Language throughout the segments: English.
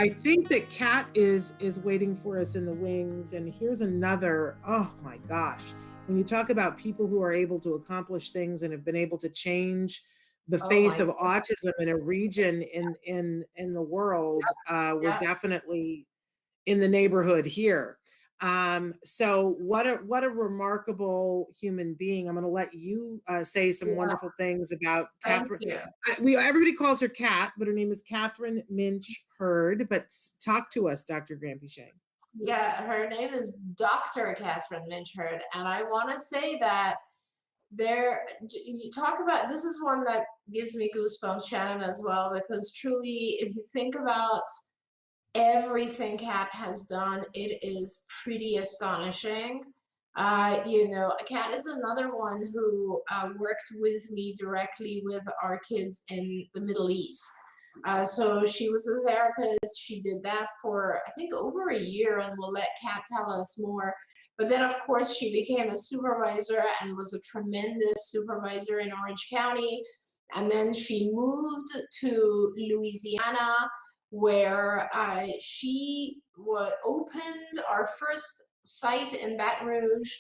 I think that Kat is waiting for us in the wings. And here's another. Oh my gosh! When you talk about people who are able to accomplish things and have been able to change the Oh face my of autism in a region in the world, we're God. definitely in the neighborhood here. So what a remarkable human being. I'm going to let you say some Yeah, wonderful things about thank Catherine. you. We everybody calls her Kat, but her name is Catherine Minch Hurd. But talk to us, Dr. Granpeesheh. Yeah, her name is Dr. Catherine Minchard, and I want to say that you talk about this is one that gives me goosebumps, Shannon, as well, because truly, if you think about everything Kat has done, it is pretty astonishing. Kat is another one who worked with me directly with our kids in the Middle East. So she was a therapist. She did that for, I think, over a year, and we'll let Kat tell us more. But then, of course, she became a supervisor and was a tremendous supervisor in Orange County. And then she moved to Louisiana, where she opened our first site in Baton Rouge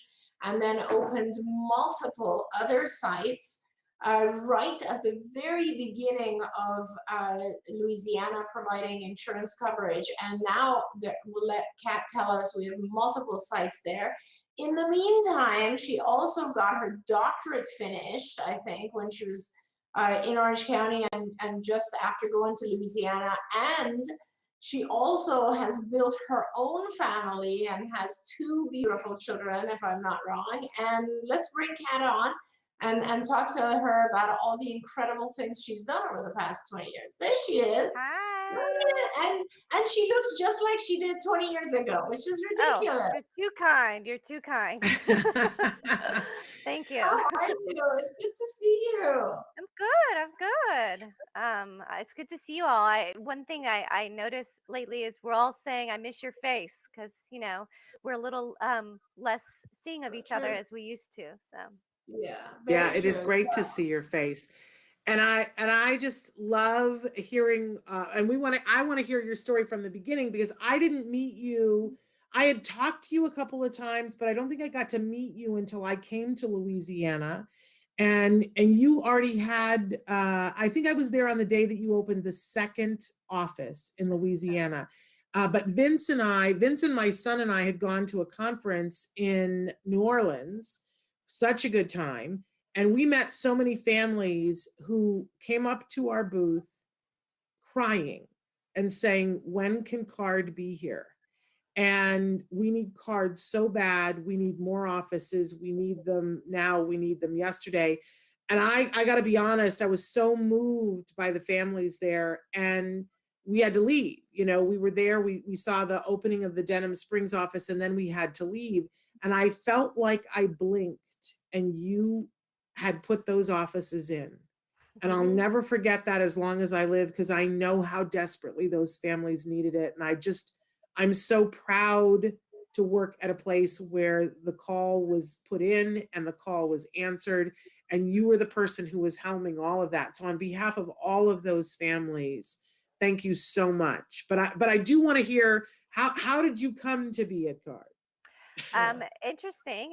and then opened multiple other sites right at the very beginning of Louisiana providing insurance coverage. And now we'll let Kat tell us we have multiple sites there. In the meantime, she also got her doctorate finished, I think, when she was in Orange County and just after going to Louisiana. And she also has built her own family and has two beautiful children, if I'm not wrong. And let's bring Kat on and talk to her about all the incredible things she's done over the past 20 years. There she is. Hi. And she looks just like she did 20 years ago, which is Oh, ridiculous. you're too kind. You're too kind. Thank you. How are you? It's good to see you. I'm good. I'm good. It's good to see you all. One thing I noticed lately is we're all saying I miss your face because we're a little less seeing of each other True. as we used to. So Yeah, Yeah, very it is true. great to see your face. And I just love hearing and I want to hear your story from the beginning because I didn't meet you. I had talked to you a couple of times, but I don't think I got to meet you until I came to Louisiana. And you already had I think I was there on the day that you opened the second office in Louisiana. But Vincent, my son, and I had gone to a conference in New Orleans, such a good time. And we met so many families who came up to our booth crying and saying, when can CARD be here? And we need cards so bad. We need more offices. We need them now. We need them yesterday. And I got to be honest, I was so moved by the families there. And we had to leave. We were there. We saw the opening of the Denham Springs office, and then we had to leave. And I felt like I blinked and you had put those offices in. And I'll never forget that as long as I live, because I know how desperately those families needed it. And I'm so proud to work at a place where the call was put in and the call was answered. And you were the person who was helming all of that. So on behalf of all of those families, thank you so much. But I do want to hear how did you come to be at CARD? Interesting.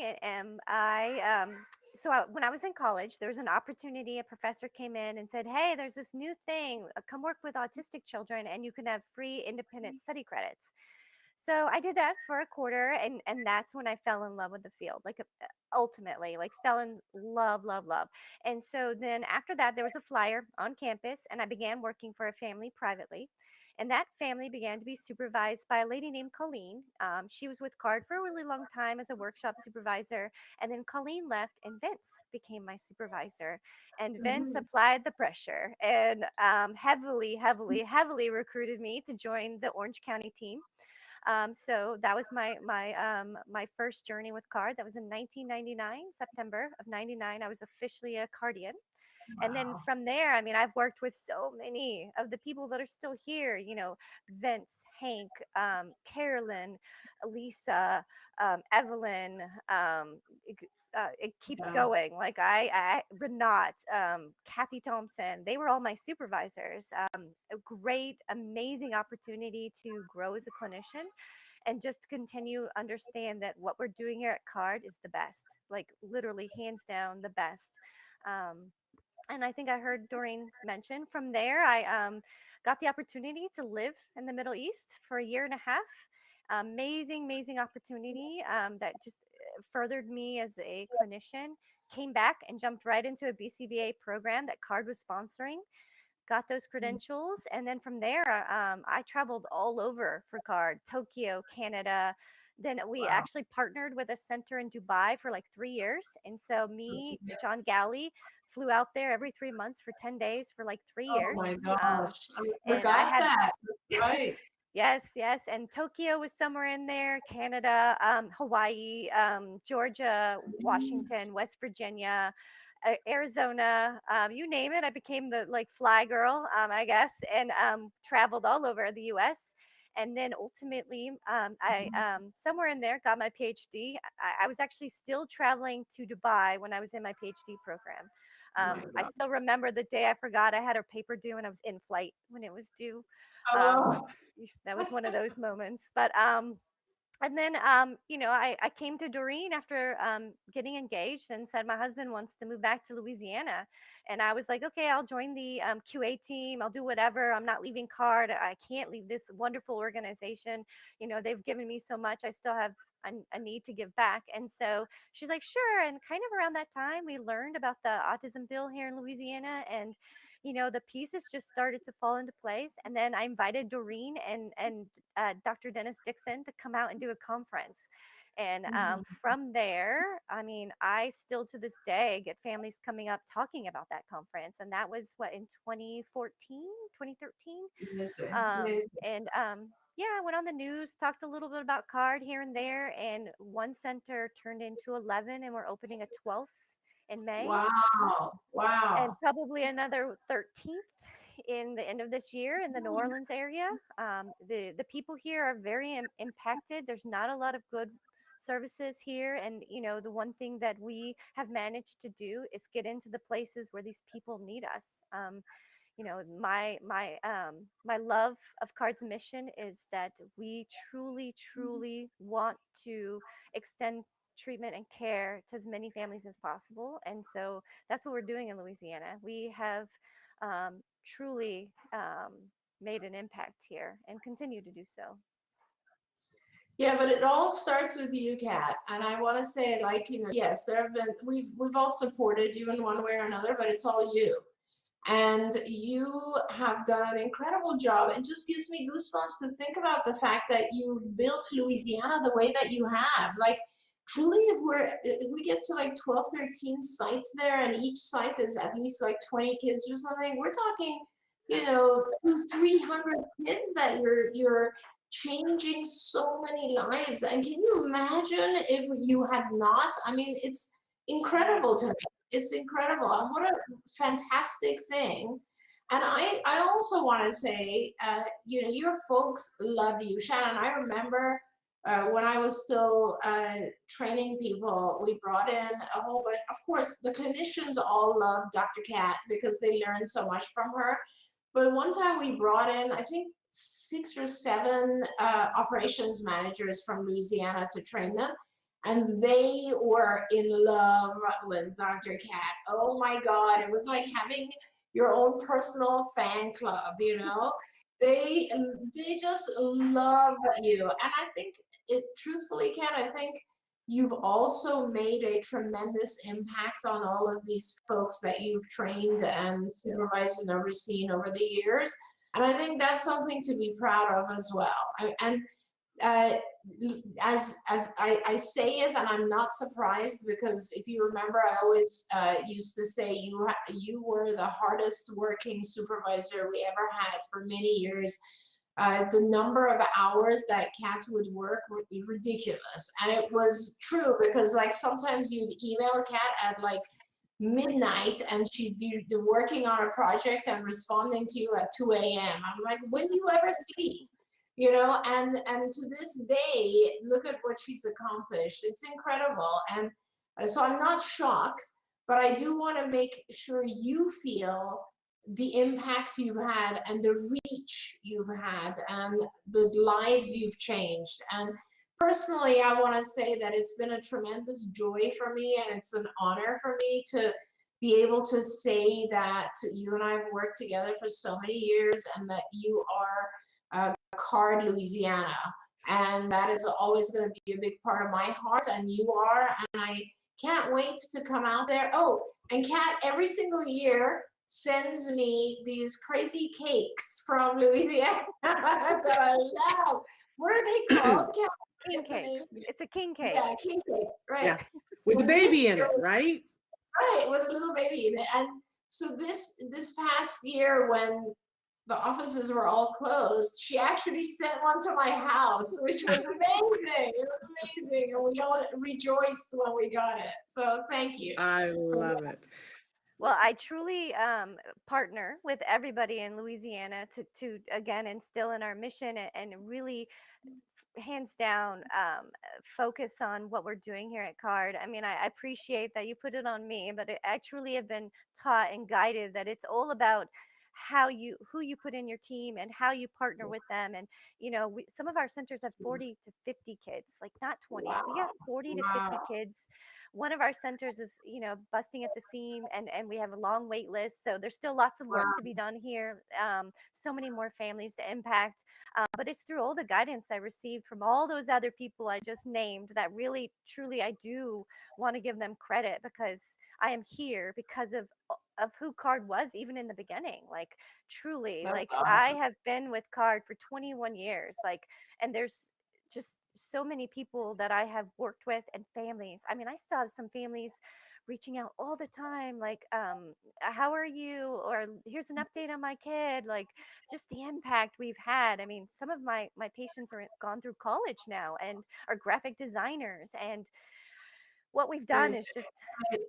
When I was in college, there was an opportunity. A professor came in and said, "Hey, there's this new thing. Come work with autistic children, and you can have free independent study credits." So I did that for a quarter, and that's when I fell in love with the field. Like ultimately, like fell in love, love, love. And so then after that, there was a flyer on campus, and I began working for a family privately. And that family began to be supervised by a lady named Colleen. She was with CARD for a really long time as a workshop supervisor. And then Colleen left, and Vince became my supervisor. And Vince Mhm. applied the pressure and heavily, heavily, heavily recruited me to join the Orange County team. So that was my first journey with CARD. That was in 1999, September of '99. I was officially a Cardian. And then Wow. from there, I mean, I've worked with so many of the people that are still here, Vince, Hank, Carolyn, Lisa, Evelyn, it keeps Yeah. going. Like Renat, Kathy Thompson, they were all my supervisors. A great, amazing opportunity to grow as a clinician and just continue understand that what we're doing here at Card is the best, like literally hands down the best. Um, and I think I heard Doreen mention from there, I got the opportunity to live in the Middle East for a year and a half. Amazing, amazing opportunity that just furthered me as a clinician. Came back and jumped right into a BCBA program that Card was sponsoring, got those credentials, and then from there I traveled all over for Card, Tokyo, Canada. Then we Wow. actually partnered with a center in Dubai for like 3 years, and so me, John Galley, flew out there every 3 months for 10 days for like three Oh years my gosh. I and I forgot had that. Right. yes, yes, and Tokyo was somewhere in there, Canada, Hawaii, Georgia, Yes. Washington, West Virginia, Arizona, you name it. I became the like fly girl, I guess, and traveled all over the U.S. And then ultimately, I somewhere in there got my PhD. I was actually still traveling to Dubai when I was in my PhD program. Oh my I God. still remember the day I forgot I had a paper due and I was in flight when it was due. Um, Oh, that was one of those moments. But and then I came to Doreen after getting engaged and said my husband wants to move back to Louisiana, and I was like, okay, I'll join the QA team. I'll do whatever. I'm not leaving Card. I can't leave this wonderful organization. They've given me so much. I still have a need to give back. And so she's like, sure. And kind of around that time, we learned about the autism bill here in Louisiana, and the pieces just started to fall into place. And then I invited Doreen and Dr. Dennis Dixon to come out and do a conference. And from there, I mean, I still to this day get families coming up talking about that conference. And that was what, in 2014, 2013. amazing. Amazing. And yeah, I went on the news, talked a little bit about Card here and there. And one center turned into 11, and we're opening a 12th in May, Wow. and Wow. probably another 13th in the end of this year in the New Orleans area. The people here are very impacted. There's not a lot of good services here, and the one thing that we have managed to do is get into the places where these people need us. My love of Card's mission is that we truly, truly want to extend treatment and care to as many families as possible. And so that's what we're doing in Louisiana. We have truly made an impact here and continue to do so. Yeah, but it all starts with you, Kat. And I want to say, like, yes, there have been we've all supported you in one way or another, but it's all you. And you have done an incredible job. It just gives me goosebumps to think about the fact that you've built Louisiana the way that you have. Like, truly, if we get to like 12, 13 sites there, and each site is at least like 20 kids or something, we're talking, 300 kids that you're changing so many lives. And can you imagine if you had not? I mean, it's incredible to me. It's incredible. And what a fantastic thing. And I also want to say, your folks love you. Shannon, I remember when I was still training people, we brought in a whole bunch. Of course, the clinicians all love Dr. Kat because they learn so much from her. But one time we brought in, I think, 6 or 7 operations managers from Louisiana to train them. And they were in love with Dr. Kat. Oh my God, it was like having your own personal fan club, They just love you. And I think truthfully, Kat, I think you've also made a tremendous impact on all of these folks that you've trained and supervised and overseen over the years. And I think that's something to be proud of as well. And uh, as I say it, and I'm not surprised, because if you remember, I always used to say you were the hardest working supervisor we ever had for many years. The number of hours that Kat would work would be ridiculous, and it was true, because like sometimes you'd email Kat at like midnight and she'd be working on a project and responding to you at 2 a.m. I'm like, when do you ever sleep? And to this day, look at what she's accomplished. It's incredible. And So I'm not shocked, but I do want to make sure you feel the impact you've had and the reach you've had and the lives you've changed. And personally, I want to say that it's been a tremendous joy for me, and it's an honor for me to be able to say that you and I have worked together for so many years, and that you are CARD Louisiana. And that is always going to be a big part of my heart, and you are. And I can't wait to come out there. Oh, and Kat, every single year, sends me these crazy cakes from Louisiana that I love. What are they called? King cakes. It's a king cake. Yeah, king cakes, right. Yeah. With the baby in it, right? Right, with a little baby in it. And so this past year, when the offices were all closed, she actually sent one to my house, which was amazing. It was amazing. And we all rejoiced when we got it. So thank you. I love it. Well, I truly partner with everybody in Louisiana to again instill in our mission and really hands down focus on what we're doing here at CARD. I mean, I appreciate that you put it on me, but I truly have been taught and guided that it's all about who you put in your team and how you partner with them. And some of our centers have 40 to 50 kids, like not 20. We got 40 to 50 kids. One of our centers is busting at the seam, and we have a long wait list, so there's still lots of work to be done here. So many more families to impact, but it's through all the guidance I received from all those other people I just named that really truly I do want to give them credit, because I am here because of who CARD was even in the beginning. Like truly, like I have been with CARD for 21 years, like, and there's just so many people that I have worked with and families. I mean, I still have some families reaching out all the time, like, how are you? Or here's an update on my kid. Like, just the impact we've had. I mean, some of my patients are gone through college now and are graphic designers, and what we've done is just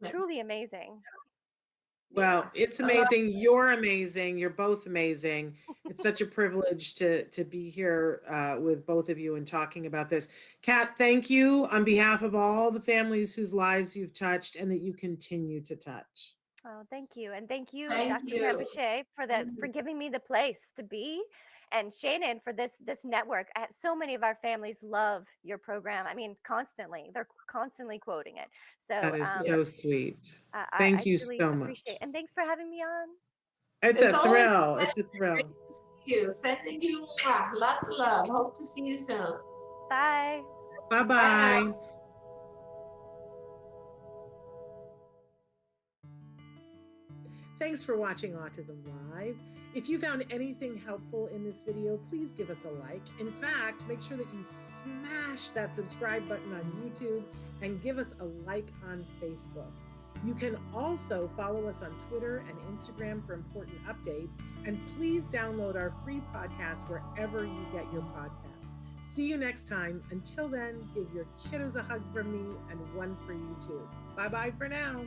truly amazing. Well, it's amazing. You're amazing. You're both amazing. It's such a privilege to be here with both of you and talking about this. Kat, thank you on behalf of all the families whose lives you've touched and that you continue to touch. Oh, thank you. And thank you, Thank Dr. you. Granpeesheh, for giving me the place to be, and Shannon for this network. So many of our families love your program. I mean, constantly. They're constantly quoting it. So That is so sweet. I Thank you truly so much. appreciate it. And thanks for having me on. It's a always thrill. It's a thrill. Great to see you. Sending you lots of love. Hope to see you soon. Bye. Bye-bye. Thanks for watching Autism Live. If you found anything helpful in this video, please give us a like. In fact, make sure that you smash that subscribe button on YouTube and give us a like on Facebook. You can also follow us on Twitter and Instagram for important updates. And please download our free podcast wherever you get your podcasts. See you next time. Until then, give your kiddos a hug from me and one for you too. Bye-bye for now.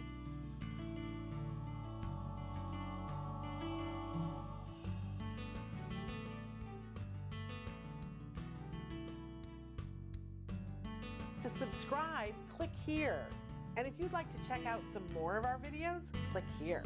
To subscribe, click here. And if you'd like to check out some more of our videos, click here.